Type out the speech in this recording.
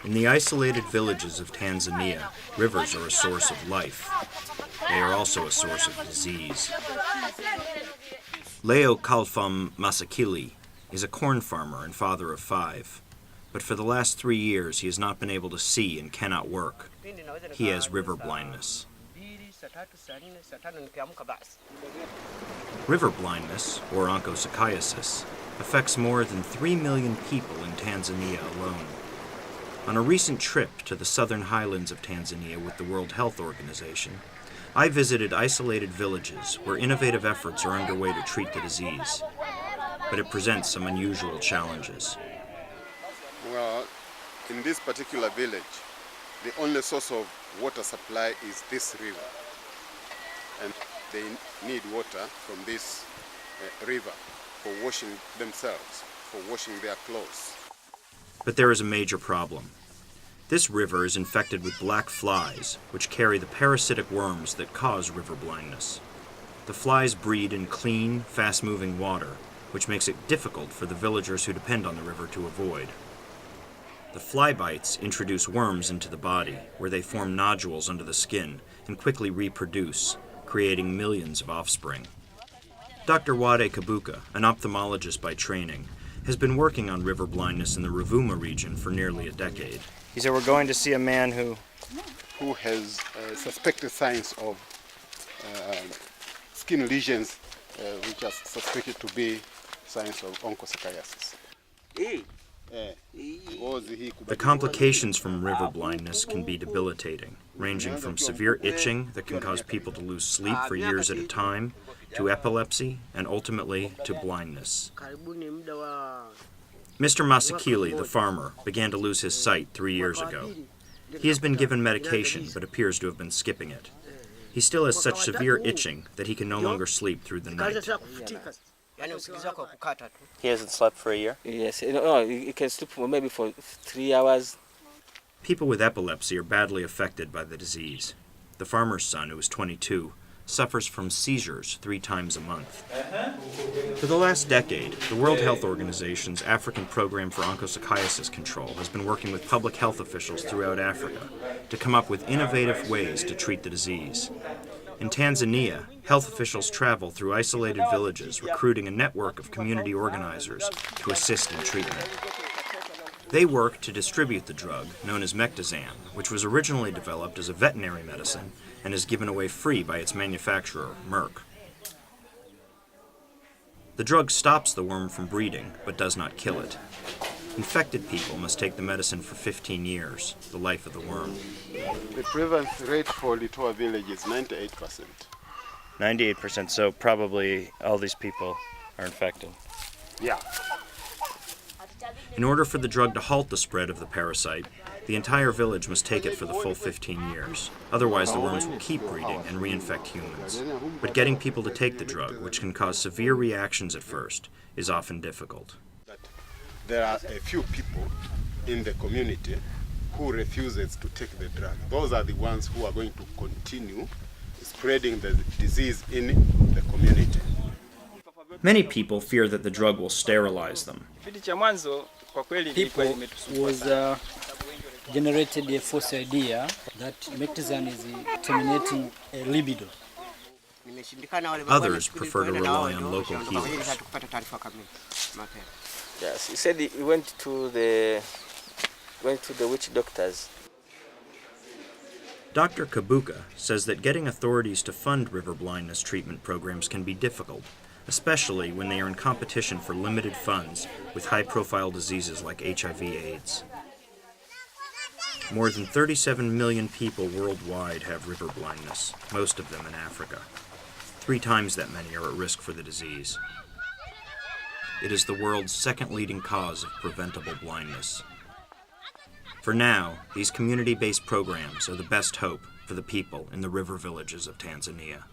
In the isolated villages of Tanzania, rivers are a source of life. They are also a source of disease. Leo Kalfam Masakili is a corn farmer and father of 5. But for the last 3 years, he has not been able to see and cannot work. He has river blindness. River blindness, or Onchocerciasis, affects more than 3 million people in Tanzania alone. On a recent trip to the southern highlands of Tanzania with the World Health Organization, I visited isolated villages where innovative efforts are underway to treat the disease. But it presents some unusual challenges. Well, in this particular village, the only source of water supply is this river. And they need water from this river for washing themselves, for washing their clothes. But there is a major problem. This river is infected with black flies, which carry the parasitic worms that cause river blindness. The flies breed in clean, fast-moving water, which makes it difficult for the villagers who depend on the river to avoid. The fly bites introduce worms into the body, where they form nodules under the skin and quickly reproduce, creating millions of offspring. Dr. Wade Kabuka, an ophthalmologist by training, has been working on river blindness in the Ruvuma region for nearly a decade. He said, we're going to see a man who has suspected signs of skin lesions, which are suspected to be signs of Onchocerciasis. The complications from river blindness can be debilitating, ranging from severe itching that can cause people to lose sleep for years at a time, to epilepsy, and ultimately to blindness. Mr. Masakili, the farmer, began to lose his sight 3 years ago. He has been given medication, but appears to have been skipping it. He still has such severe itching that he can no longer sleep through the night. He hasn't slept for a year? Yes, he can sleep maybe for 3 hours. People with epilepsy are badly affected by the disease. The farmer's son, who is 22, suffers from seizures 3 times a month. For the last decade, the World Health Organization's African Program for Onchocerciasis Control has been working with public health officials throughout Africa to come up with innovative ways to treat the disease. In Tanzania, health officials travel through isolated villages, recruiting a network of community organizers to assist in treatment. They work to distribute the drug, known as Mectizan, which was originally developed as a veterinary medicine and is given away free by its manufacturer, Merck. The drug stops the worm from breeding, but does not kill it. Infected people must take the medicine for 15 years, the life of the worm. The prevalence rate for Litoa village is 98%. 98%, so probably all these people are infected. Yeah. In order for the drug to halt the spread of the parasite, the entire village must take it for the full 15 years. Otherwise, the worms will keep breeding and reinfect humans. But getting people to take the drug, which can cause severe reactions at first, is often difficult. There are a few people in the community who refuses to take the drug. Those are the ones who are going to continue spreading the disease in the community. Many people fear that the drug will sterilize them. People was generated a false idea that Mectizan is terminating libido. Others prefer to rely on local healers. Yes, he said he went to the witch doctors. Dr. Kabuka says that getting authorities to fund river blindness treatment programs can be difficult, especially when they are in competition for limited funds with high-profile diseases like HIV/AIDS. More than 37 million people worldwide have river blindness, most of them in Africa. 3 times that many are at risk for the disease. It is the world's second leading cause of preventable blindness. For now, these community-based programs are the best hope for the people in the river villages of Tanzania.